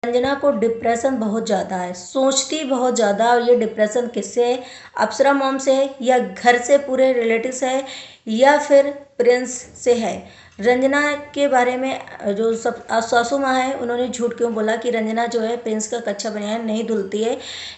रंजना को डिप्रेशन बहुत ज़्यादा है, सोचती बहुत ज़्यादा। और ये डिप्रेशन किससे है? अप्सरा मॉम से है, या घर से पूरे रिलेटिव से है, या फिर प्रिंस से है? रंजना के बारे में जो सब सासू माँ है, उन्होंने झूठ क्यों बोला कि रंजना जो है प्रिंस का कच्चा बनियान नहीं धुलती है,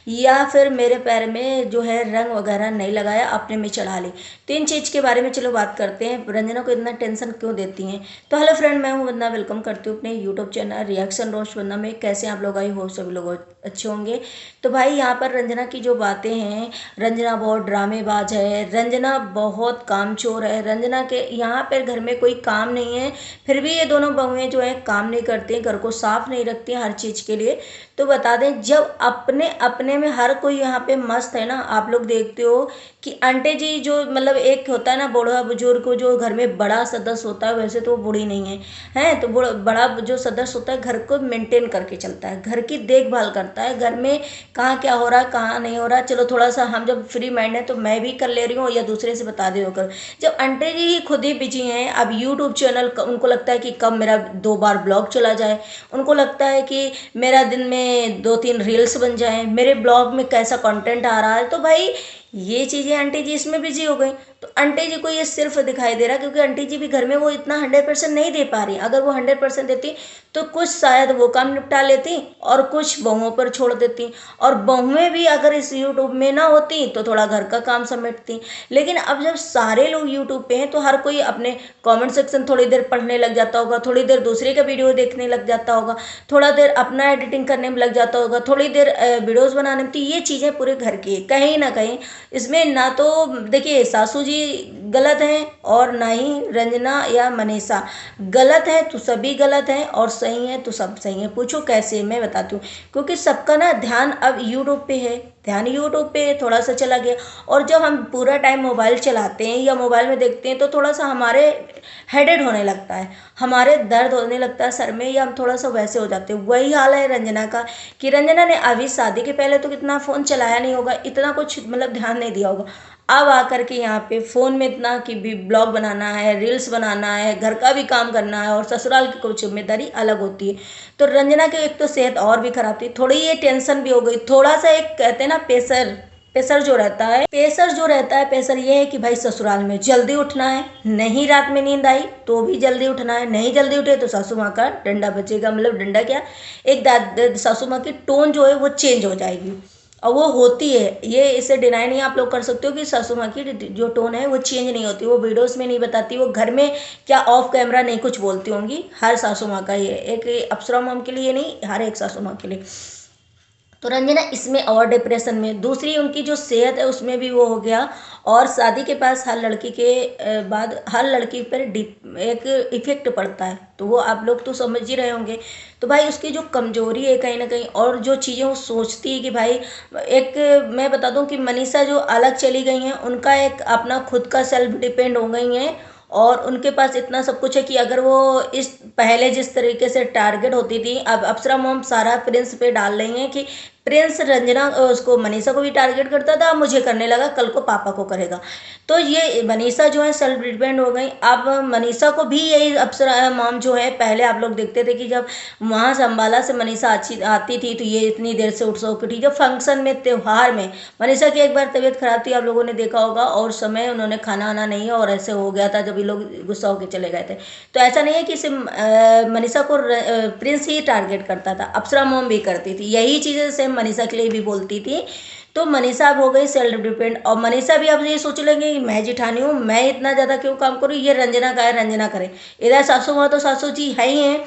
या फिर मेरे पैर में जो है रंग वगैरह नहीं लगाया, अपने में चढ़ा ली। तीन चीज़ के बारे में चलो बात करते हैं, रंजना को इतना टेंशन क्यों देती हैं। तो हेलो फ्रेंड, मैं हूं वंदना, वेलकम करती हूँ अपने यूट्यूब चैनल रिएक्शन रोस्ट वंदना में। कैसे आप लोग? आई होप सभी लोग अच्छे होंगे। तो भाई यहाँ पर रंजना की जो बातें हैं, रंजना बहुत ड्रामेबाज है, रंजना बहुत कामचोर है, रंजना के यहाँ पर घर में कोई काम नहीं है, फिर भी ये दोनों बहुएं जो है काम नहीं करती हैं, घर को साफ नहीं रखती हैं हर चीज़ के लिए। तो बता दें, जब अपने अपने में हर कोई यहाँ पे मस्त है ना, आप लोग देखते हो कि आंटी जी जो मतलब एक होता है ना बूढ़ा बुजुर्ग को, जो घर में बड़ा सदस्य होता है, वैसे तो वो बूढ़ी नहीं है, हैं तो बड़ा जो सदस्य होता है घर को मेंटेन करके चलता है, घर की देखभाल करता है, घर में कहाँ क्या हो रहा है कहाँ नहीं हो रहा। चलो थोड़ा सा हम जब फ्री माइंड है तो मैं भी कर ले रही हूँ, या दूसरे से बता दे होकर। जब आंटी जी ही खुद ही बिजी हैं, अब यूट्यूब चैनल उनको लगता है कि कब मेरा 2 बार ब्लॉग चला जाए, उनको लगता है कि मेरा दिन में 2-3 रील्स बन जाए, मेरे ब्लॉग में कैसा कंटेंट आ रहा है। तो भाई ये चीज़ें आंटी जी इसमें बिजी हो गई। तो आंटी जी को ये सिर्फ दिखाई दे रहा, क्योंकि आंटी जी भी घर में वो इतना 100% नहीं दे पा रही। अगर वो 100% देती तो कुछ शायद वो काम निपटा लेती और कुछ बहुओं पर छोड़ देती, और बहुएं भी अगर इस यूट्यूब में ना होती तो थोड़ा घर का काम समेटती। लेकिन अब जब सारे लोग यूट्यूब पे हैं तो हर कोई अपने कमेंट सेक्शन थोड़ी देर पढ़ने लग जाता होगा, थोड़ी देर दूसरे का वीडियो देखने लग जाता होगा, थोड़ा देर अपना एडिटिंग करने में लग जाता होगा, थोड़ी देर वीडियोस बनाने में। तो ये चीज़ें पूरे घर की कहीं ना कहीं, इसमें ना तो देखिए सासू जी गलत हैं और ना ही रंजना या मनीषा गलत है। तो सभी गलत हैं और सही है तो सब सही है। पूछो कैसे? मैं बताती हूँ। क्योंकि सबका ना ध्यान अब यूट्यूब पे है, ध्यान यूट्यूब पे थोड़ा सा चला गया। और जब हम पूरा टाइम मोबाइल चलाते हैं या मोबाइल में देखते हैं तो थोड़ा सा हमारे हेडेड होने लगता है, हमारे दर्द होने लगता है सर में, या हम थोड़ा सा वैसे हो जाते हैं। वही हाल है रंजना का, कि रंजना ने अभी शादी के पहले तो कितना फ़ोन चलाया नहीं होगा, इतना कुछ मतलब ध्यान नहीं दिया होगा। अब आकर के यहाँ पे फ़ोन में इतना कि भी ब्लॉग बनाना है, रील्स बनाना है, घर का भी काम करना है, और ससुराल की कुछ जिम्मेदारी अलग होती है। तो रंजना की एक तो सेहत और भी खराब थी, थोड़ी ये टेंशन भी हो गई, थोड़ा सा एक कहते हैं ना प्रेशर, प्रेशर जो रहता है, प्रेशर ये है कि भाई ससुराल में जल्दी उठना है, नहीं रात में नींद आई तो भी जल्दी उठना है, नहीं जल्दी उठे तो सासू माँ का डंडा बचेगा। मतलब डंडा क्या, एक सासू माँ की टोन जो है वो चेंज हो जाएगी, और वो होती है, ये इसे डिनाई नहीं आप लोग कर सकते हो कि सासू माँ की जो टोन है वो चेंज नहीं होती। वो वीडियोस में नहीं बताती, वो घर में क्या ऑफ कैमरा नहीं कुछ बोलती होंगी। हर सासू माँ का ये एक अप्सरा माँ के लिए नहीं, हर एक सासू माँ के लिए। तो रंजना इसमें और डिप्रेशन में, दूसरी उनकी जो सेहत है उसमें भी वो हो गया। और शादी के पास हर लड़की के बाद हर लड़की पर एक इफेक्ट पड़ता है, तो वो आप लोग तो समझ ही रहे होंगे। तो भाई उसकी जो कमजोरी है कहीं ना कहीं, और जो चीज़ें वो सोचती है कि भाई एक, मैं बता दूं कि मनीषा जो अलग चली गई हैं, उनका एक अपना खुद का सेल्फ डिपेंड हो गई हैं, और उनके पास इतना सब कुछ है कि अगर वो इस पहले जिस तरीके से टारगेट होती थी, अब अप्सरा मोम सारा प्रिंस पे डाल रही हैं कि प्रिंस रंजना उसको मनीषा को भी टारगेट करता था, मुझे करने लगा, कल को पापा को करेगा। तो ये मनीषा जो है सेल्फ डिपेंड हो गई। अब मनीषा को भी यही अप्सरा मॉम जो है, पहले आप लोग देखते थे कि जब वहाँ से अम्बाला से मनीषा आती थी तो ये इतनी देर से उठ सो उठी, जब फंक्शन में त्यौहार में मनीषा की एक बार तबीयत खराब थी, आप लोगों ने देखा होगा, और समय उन्होंने खाना आना नहीं है और ऐसे हो गया था जब ये लोग गुस्सा होकर चले गए थे। तो ऐसा नहीं है कि सिर्फ मनीषा को प्रिंस ही टारगेट करता था, अप्सरा मोम भी करती थी यही चीज़ें, सेम मनीषा के लिए भी बोलती थी। तो मनीषा अब हो गई सेल्फ डिपेंड, और मनीषा भी अब ये सोच लेंगे कि मैं जिठानी हूँ, मैं इतना ज़्यादा क्यों काम करूँ, ये रंजना का है, रंजना करे। इधर सासू माँ तो सासू जी है ही हैं।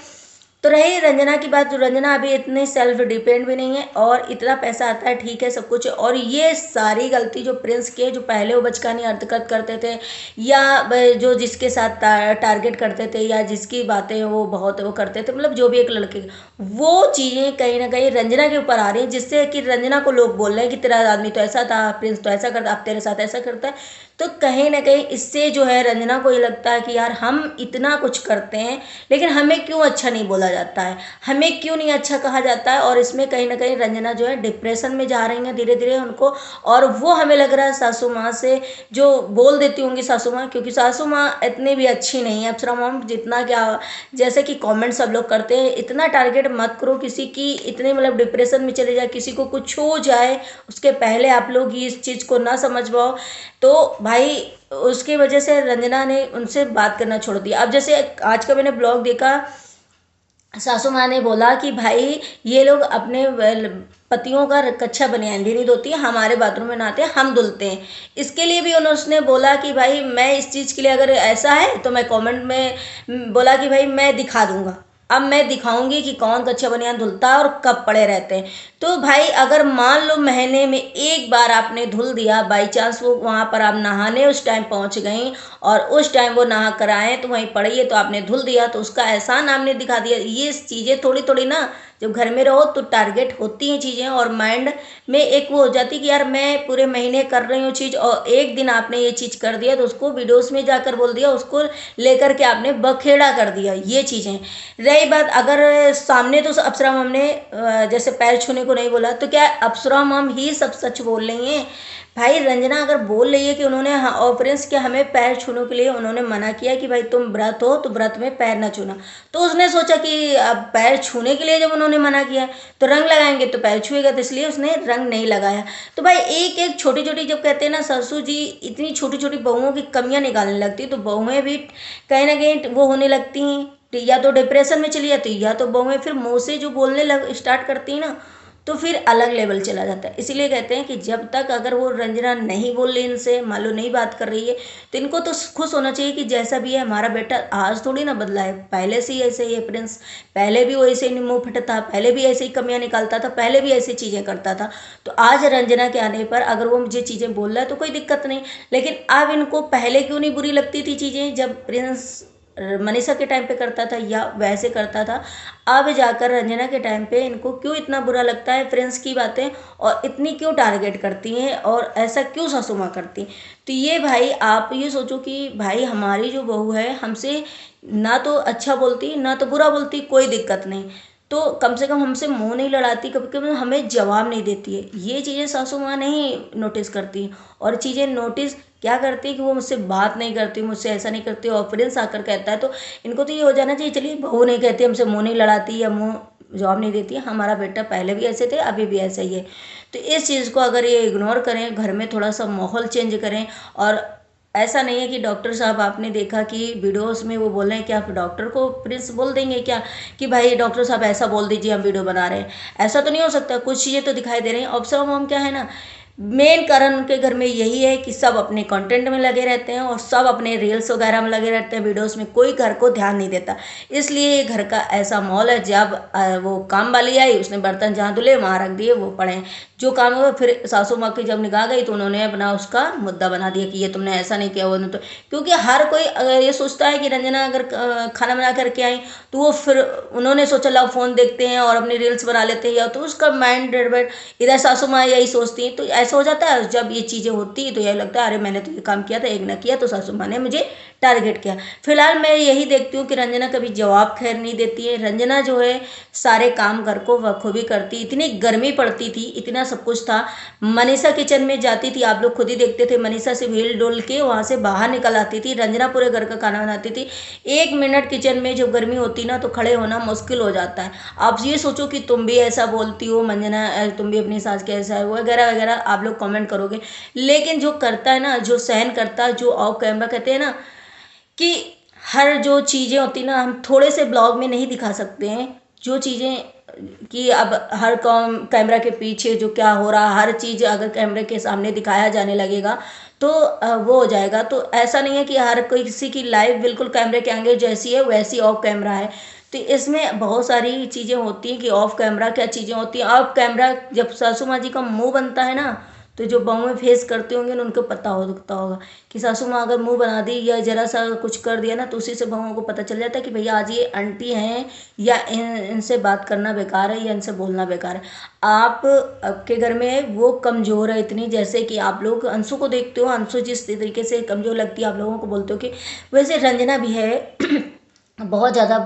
तो रही रंजना की बात, तो रंजना अभी इतनी सेल्फ डिपेंड भी नहीं है, और इतना पैसा आता है ठीक है सब कुछ है। और ये सारी गलती जो प्रिंस के, जो पहले वो बचकानी हरकत करते थे, या जो जिसके साथ टारगेट करते थे, या जिसकी बातें वो बहुत वो करते थे, मतलब जो भी एक लड़के, वो चीज़ें कहीं ना कहीं रंजना के ऊपर आ रही हैं, जिससे कि रंजना को लोग बोल रहे हैं कि तेरा आदमी तो ऐसा था, प्रिंस तो ऐसा करता, अब तेरे साथ ऐसा करता है। तो कहीं ना कहीं इससे जो है रंजना को ये लगता है कि यार हम इतना कुछ करते हैं लेकिन हमें क्यों अच्छा नहीं बोला जाता है, हमें क्यों नहीं अच्छा कहा जाता है। और इसमें कहीं ना कहीं रंजना जो है डिप्रेशन में जा रही हैं धीरे धीरे उनको। और वो हमें लग रहा है सासू माँ से जो बोल देती होंगी सासू माँ, क्योंकि सासू माँ इतनी भी अच्छी नहीं है अप्सरा मॉम जितना क्या जैसे कि कमेंट सब लोग करते हैं। इतना टारगेट मत करो किसी की, इतने मतलब डिप्रेशन में चले जाए, किसी को कुछ हो जाए उसके पहले आप लोग इस चीज़ को ना समझ पाओ। तो भाई उसकी वजह से रंजना ने उनसे बात करना छोड़ दिया। अब जैसे आज का मैंने ब्लॉग देखा, सासू माँ ने बोला कि भाई ये लोग अपने पतियों का कच्चा बनियान भी नहीं धोती, हमारे बाथरूम में नहाते हम धुलते हैं। इसके लिए भी उन्होंने बोला कि भाई मैं इस चीज़ के लिए अगर ऐसा है तो मैं कमेंट में बोला कि भाई मैं दिखा दूंगा, अब मैं दिखाऊंगी कि कौन कच्चा बनियान धुलता है और कब पड़े रहते हैं। तो भाई अगर मान लो महीने में एक बार आपने धुल दिया, बाई चांस वो वहाँ पर आप नहाने उस टाइम पहुँच गई और उस टाइम वो नहा कर आए तो वहीं पड़ी है तो आपने धुल दिया, तो उसका एहसान आपने दिखा दिया। ये चीज़ें थोड़ी थोड़ी ना जब घर में रहो तो टारगेट होती हैं चीज़ें और माइंड में एक वो हो जाती कि यार मैं पूरे महीने कर रही हूँ चीज़ और एक दिन आपने ये चीज़ कर दिया तो उसको वीडियोस में जाकर बोल दिया, उसको लेकर के आपने बखेड़ा कर दिया। ये चीज़ें रही बात, अगर सामने तो अप्सरा मम ने जैसे पैर छूने को नहीं बोला तो क्या अप्सरा मम ही सब सच बोल रही हैं? भाई रंजना अगर बोल रही है कि उन्होंने और प्रिंस क्या हमें पैर छूने के लिए उन्होंने मना किया कि भाई तुम व्रत हो तो व्रत में पैर ना छूना, तो उसने सोचा कि अब पैर छूने के लिए जब उन्होंने मना किया तो रंग लगाएंगे तो पैर छुएगा, तो इसलिए उसने रंग नहीं लगाया। तो भाई एक एक छोटी छोटी जब कहते हैं ना ससुर जी इतनी छोटी छोटी बहुओं की कमियां निकालने लगती तो बहुएं भी कहीं ना कहीं वो होने लगती हैं, या तो डिप्रेशन में चली जाती या तो बहुएं फिर मुंह से जो बोलने लग स्टार्ट करती हैं ना तो फिर अलग लेवल चला जाता है। इसीलिए कहते हैं कि जब तक अगर वो रंजना नहीं बोल रही इनसे, मान लो नहीं बात कर रही है, तो इनको तो खुश होना चाहिए कि जैसा भी है हमारा बेटा आज थोड़ी ना बदला है, पहले से ही ऐसे ही है प्रिंस, पहले भी वो ऐसे ही मुंह फटता था, पहले भी ऐसे ही कमियां निकालता था, पहले भी ऐसी चीज़ें करता था। तो आज रंजना के आने पर अगर वो मुझे चीज़ें बोल रहा है तो कोई दिक्कत नहीं, लेकिन अब इनको पहले क्यों नहीं बुरी लगती थी चीज़ें जब प्रिंस मनीषा के टाइम पे करता था या वैसे करता था, अब जाकर रंजना के टाइम पे इनको क्यों इतना बुरा लगता है फ्रेंड्स की बातें और इतनी क्यों टारगेट करती हैं और ऐसा क्यों सासू माँ करती। तो ये भाई आप ये सोचो कि भाई हमारी जो बहू है हमसे ना तो अच्छा बोलती ना तो बुरा बोलती, कोई दिक्कत नहीं, तो कम से कम हमसे मुंह नहीं लड़ाती, कभी कभी हमें जवाब नहीं देती है। ये चीज़ें सासू माँ नहीं नोटिस करती और चीज़ें नोटिस क्या करती है कि वो मुझसे बात नहीं करती, मुझसे ऐसा नहीं करती और फ्रेंड्स आकर कहता है तो इनको तो ये हो जाना चाहिए चलिए बहू नहीं कहती हमसे मुंह नहीं लड़ाती या मुंह जवाब नहीं देती, हमारा बेटा पहले भी ऐसे थे अभी भी ऐसा ही है। तो इस चीज़ को अगर ये इग्नोर करें, घर में थोड़ा सा माहौल चेंज करें। और ऐसा नहीं है कि डॉक्टर साहब आपने देखा कि वीडियोस में वो बोल रहे हैं कि आप डॉक्टर को प्रिंस बोल देंगे क्या कि भाई डॉक्टर साहब ऐसा बोल दीजिए हम वीडियो बना रहे हैं, ऐसा तो नहीं हो सकता। कुछ चीज़ें तो दिखाई दे रही हैं। ऑब्जर्व हम क्या है ना, मेन कारण उनके घर में यही है कि सब अपने कंटेंट में लगे रहते हैं और सब अपने रील्स वगैरह में लगे रहते हैं, वीडियोस में कोई घर को ध्यान नहीं देता। इसलिए ये घर का ऐसा माहौल है। जब वो काम वाली आई उसने बर्तन जहाँ धुले वहाँ रख दिए, वो पड़े जो काम हुआ। फिर सासू माँ की जब निगाह गई तो उन्होंने अपना उसका मुद्दा बना दिया कि ये तुमने ऐसा नहीं किया, वो तो क्योंकि हर कोई ये सोचता है कि रंजना अगर खाना बना करके आई तो वो फिर उन्होंने सोचा ला फ़ोन देखते हैं और अपनी रील्स बना लेते हैं, या तो उसका माइंड डेडवर्ड इधर सासू माँ यही सोचती हैं। तो ऐसा हो जाता है जब ये चीज़ें होती है तो यही लगता है अरे मैंने तो ये काम किया था, एक ना किया तो सासू माँ ने मुझे टारगेट किया। फिलहाल मैं यही देखती हूँ कि रंजना कभी जवाब खैर नहीं देती है। रंजना जो है सारे काम घर को बखूबी करती, इतनी गर्मी पड़ती थी, इतना सब कुछ था। मनीषा किचन में जाती थी, आप लोग खुद ही देखते थे, मनीषा से हिल डोल के वहाँ से बाहर निकल आती थी, रंजना पूरे घर का खाना बनाती थी। 1 मिनट किचन में जब गर्मी होती ना तो खड़े होना मुश्किल हो जाता है। आप ये सोचो कि तुम भी ऐसा बोलती हो मंजना, तुम भी अपनी सास के ऐसा है वगैरह वगैरह आप लोग कमेंट करोगे, लेकिन जो करता है ना, जो सहन करता है, जो ऑफ कैमरा कहते हैं ना कि हर जो चीज़ें होती ना हम थोड़े से ब्लॉग में नहीं दिखा सकते हैं, जो चीज़ें कि अब हर कैमरा के पीछे जो क्या हो रहा हर चीज़ अगर कैमरे के सामने दिखाया जाने लगेगा तो वो हो जाएगा। तो ऐसा नहीं है कि हर कोई किसी की लाइफ बिल्कुल कैमरे के आगे जैसी है वैसी ऑफ कैमरा है। तो इसमें बहुत सारी चीज़ें होती हैं कि ऑफ कैमरा क्या चीज़ें होती हैं। ऑफ कैमरा जब सासू माँ जी का मुंह बनता है ना तो जो बहुएं फेस करती होंगी ना उनको पता होगा कि सासू माँ अगर मुंह बना दी या जरा सा कुछ कर दिया ना तो उसी से बहुओं को पता चल जाता है कि भैया आज ये आंटी हैं या इनसे बात करना बेकार है या इनसे बोलना बेकार है। आपके घर में वो कमज़ोर है इतनी, जैसे कि आप लोग अंशु को देखते हो, अंशु जिस तरीके से कमज़ोर लगती है आप लोगों को बोलते हो कि वैसे रंजना भी है बहुत ज़्यादा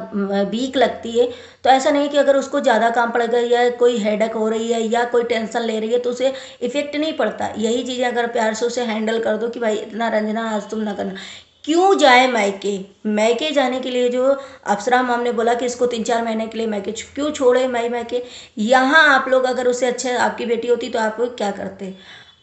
वीक लगती है। तो ऐसा नहीं कि अगर उसको ज़्यादा काम पड़ गया या कोई हेडेक हो रही है या कोई टेंशन ले रही है तो उसे इफेक्ट नहीं पड़ता। यही चीज़ें अगर प्यार से उसे हैंडल कर दो कि भाई इतना रंजना आज तुम ना करना। क्यों जाए मायके? मायके जाने के लिए जो अप्सरा मॉम ने बोला कि इसको 3-4 महीने के लिए मायके क्यों छोड़े मायके? यहाँ आप लोग अगर उसे अच्छा आपकी बेटी होती तो आप क्या करते?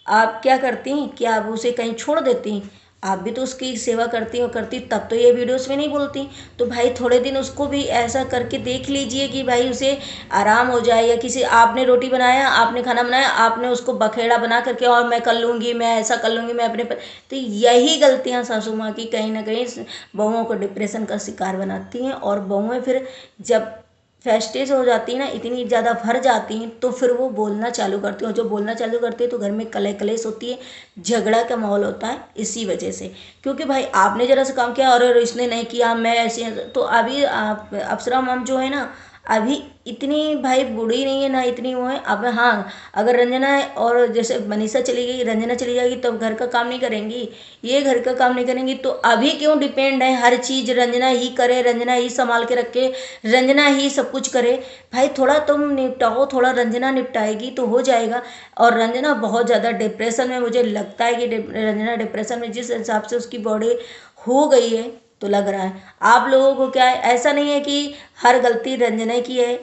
आप क्या करती कि आप उसे कहीं छोड़ देती? आप भी तो उसकी सेवा करती तब तो ये वीडियोस में नहीं बोलती। तो भाई थोड़े दिन उसको भी ऐसा करके देख लीजिए कि भाई उसे आराम हो जाए, या किसी आपने रोटी बनाया, आपने खाना बनाया, आपने उसको बखेड़ा बना करके और मैं कर लूँगी, मैं ऐसा कर लूँगी, मैं अपने तो यही गलतियाँ सासू माँ की कहीं ना कहीं बहुओं को डिप्रेशन का शिकार बनाती हैं। और बहुएं फिर जब फेस्टेज हो जाती है ना, इतनी ज़्यादा भर जाती हैं तो फिर वो बोलना चालू करती हैं, और जब बोलना चालू करती है तो घर में कलह कलेश होती है, झगड़ा का माहौल होता है इसी वजह से। क्योंकि भाई आपने जरा सा काम किया और इसने नहीं किया, मैं ऐसे तो अभी आप अप्सरा मॉम जो है ना अभी इतनी भाई बूढ़ी नहीं है ना इतनी वो है। अब हाँ अगर रंजना है और जैसे मनीषा चली गई, रंजना चली जाएगी तब घर का काम नहीं करेंगी, ये घर का काम नहीं करेंगी तो अभी क्यों डिपेंड है हर चीज़ रंजना ही करे, रंजना ही संभाल के रखे, रंजना ही सब कुछ करे? भाई थोड़ा तुम निपटाओ, थोड़ा रंजना निपटाएगी तो हो जाएगा। और रंजना बहुत ज़्यादा डिप्रेशन में, मुझे लगता है कि रंजना डिप्रेशन में जिस हिसाब से उसकी बॉडी हो गई है तो लग रहा है। आप लोगों को क्या है, ऐसा नहीं है कि हर गलती रंजना की है,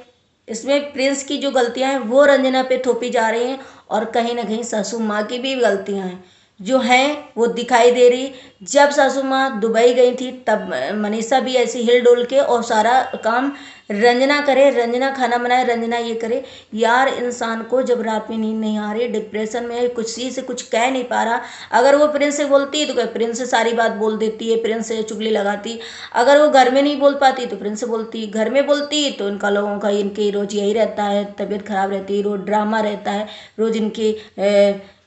इसमें प्रिंस की जो गलतियां हैं वो रंजना पे थोपी जा रही हैं, और कहीं ना कहीं सासू माँ की भी गलतियां हैं जो हैं वो दिखाई दे रही। जब सासू माँ दुबई गई थी तब मनीषा भी ऐसी हिल डोल के और सारा काम रंजना करे, रंजना खाना बनाए, रंजना ये करे। यार इंसान को जब रात में नींद नहीं आ रही, डिप्रेशन में, कुछ चीज़ से कुछ कह नहीं पा रहा, अगर वो प्रिंस से बोलती है तो प्रिंस से सारी बात बोल देती है, प्रिंस से चुगली लगाती। अगर वो घर में नहीं बोल पाती तो प्रिंस से बोलती, घर में बोलती तो इनका लोगों का इनके रोज यही रहता है, तबीयत खराब रहती है, रोज ड्रामा रहता है, रोज इनकी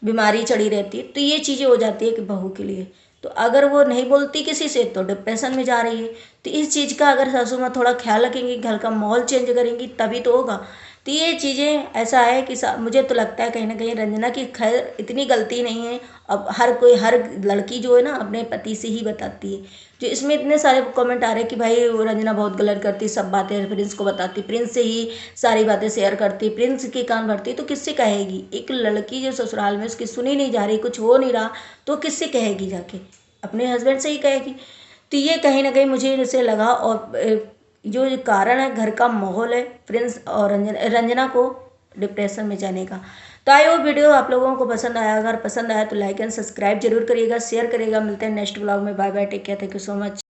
बीमारी चढ़ी रहती है। तो ये चीज़ें हो जाती है कि बहू के लिए। तो अगर वो नहीं बोलती किसी से तो डिप्रेशन में जा रही है। तो इस चीज़ का अगर सासू माँ थोड़ा ख्याल रखेंगी, घर का माहौल चेंज करेंगी तभी तो होगा। तो ये चीज़ें ऐसा है कि मुझे तो लगता है कहीं ना कहीं रंजना की खैर इतनी गलती नहीं है। अब हर लड़की जो है ना अपने पति से ही बताती है। जो इसमें इतने सारे कमेंट आ रहे हैं कि भाई रंजना बहुत गलत करती, सब बातें प्रिंस को बताती, प्रिंस से ही सारी बातें शेयर करती, प्रिंस के कान भरती, तो किससे कहेगी? एक लड़की जो ससुराल में उसकी सुनी नहीं जा रही, कुछ हो नहीं रहा, तो किससे कहेगी? जाके अपने हस्बैंड से ही कहेगी। तो ये कहीं ना कहीं मुझे इसे लगा। और जो कारण है घर का माहौल है प्रिंस और रंजना को डिप्रेशन में जाने का। तो आई वो वीडियो आप लोगों को पसंद आया, अगर पसंद आया तो लाइक एंड सब्सक्राइब जरूर करिएगा, शेयर करिएगा। मिलते हैं नेक्स्ट ब्लॉग में। Bye bye, take care, thank you so much.